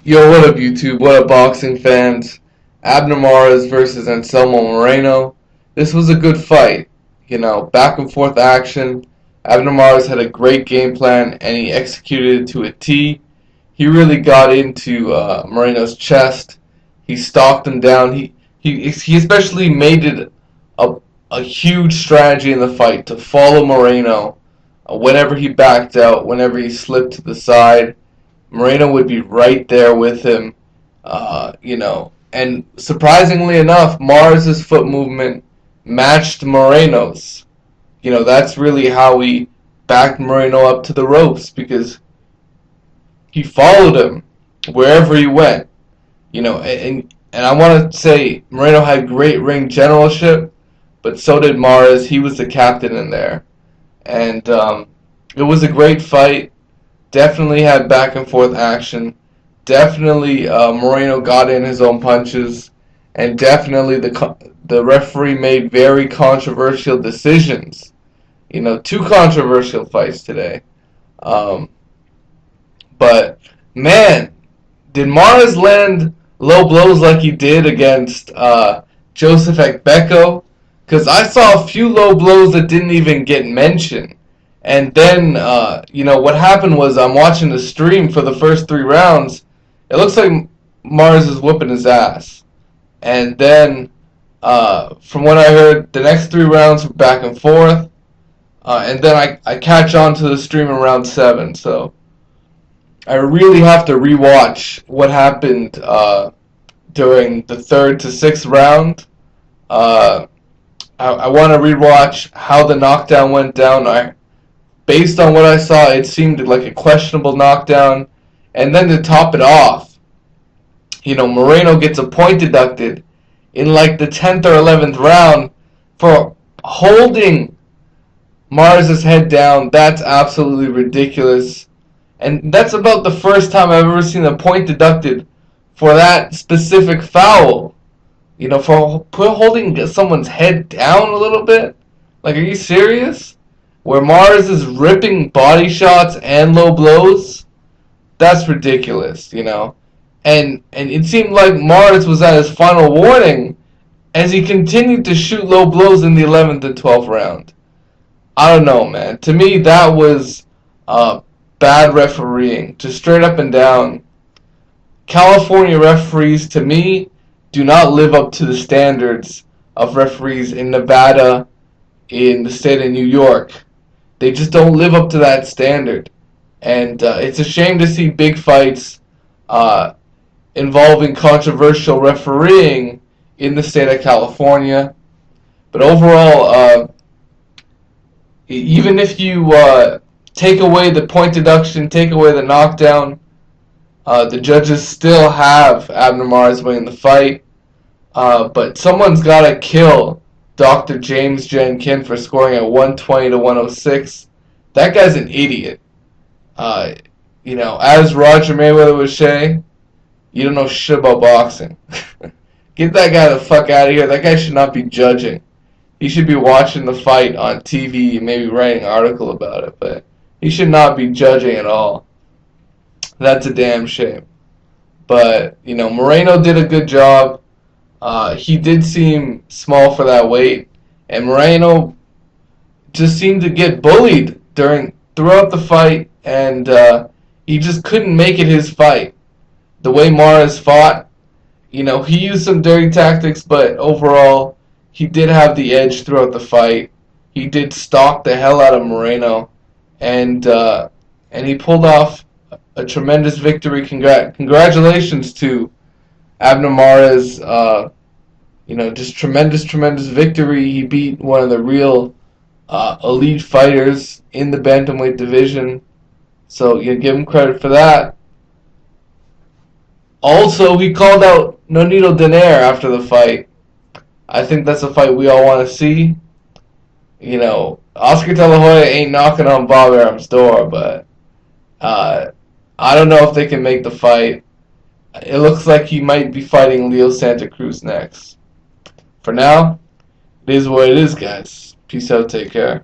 Yo, what up, YouTube? What up, boxing fans? Abner versus Anselmo Moreno. This was a good fight. Back and forth action. Abner had a great game plan, and he executed it to a T. He really got into Moreno's chest. He stalked him down. He especially made it a, a huge strategy in the fight to follow Moreno whenever he backed out, whenever he slipped to the side. Moreno would be right there with him, and surprisingly enough, Mars's foot movement matched Moreno's. That's really how he backed Moreno up to the ropes, because he followed him wherever he went. And I want to say Moreno had great ring generalship, but so did Mars. He was the captain in there, and it was a great fight. Definitely had back and forth action. Definitely Moreno got in his own punches, and definitely the referee made very controversial decisions. Two controversial fights today. But man, did Mars land low blows like he did against Joseph Ekbeko? Because I saw a few low blows that didn't even get mentioned. And then, what happened was I'm watching the stream for the first 3 rounds. It looks like Mars is whooping his ass. And then, from what I heard, the next 3 rounds were back and forth. And then I catch on to the stream in round 7. So I really have to rewatch what happened during the 3rd to 6th round. I want to rewatch how the knockdown went down. Based on what I saw, it seemed like a questionable knockdown. And then to top it off, Moreno gets a point deducted in like the 10th or 11th round for holding Mars's head down. That's absolutely ridiculous. And that's about the first time I've ever seen a point deducted for that specific foul. For holding someone's head down a little bit. Like, are you serious? Where Mars is ripping body shots and low blows, that's ridiculous, And it seemed like Mars was at his final warning as he continued to shoot low blows in the 11th and 12th round. I don't know, man. To me, that was bad refereeing, just straight up and down. California referees, to me, do not live up to the standards of referees in Nevada, in the state of New York. They just don't live up to that standard. And it's a shame to see big fights involving controversial refereeing in the state of California. But overall, even if you take away the point deduction, take away the knockdown, the judges still have Abner Mares winning the fight. But someone's got to kill Dr. James Jenkin for scoring at 120 to 106. That guy's an idiot. As Roger Mayweather would say, you don't know shit about boxing. Get that guy the fuck out of here. That guy should not be judging. He should be watching the fight on TV and maybe writing an article about it, but he should not be judging at all. That's a damn shame. But, Moreno did a good job. He did seem small for that weight, and Moreno just seemed to get bullied throughout the fight, and he just couldn't make it his fight. The way Mares fought, he used some dirty tactics, but overall, he did have the edge throughout the fight. He did stalk the hell out of Moreno, and he pulled off a tremendous victory. Congratulations to Abner Mares. Just tremendous victory. He beat one of the real elite fighters in the bantamweight division. So you give him credit for that. Also, he called out Nonito Donaire after the fight. I think that's a fight we all want to see. Oscar De La Hoya ain't knocking on Bob Arum's door, but I don't know if they can make the fight. It looks like he might be fighting Leo Santa Cruz next. For now, it is what it is, guys. Peace out, take care.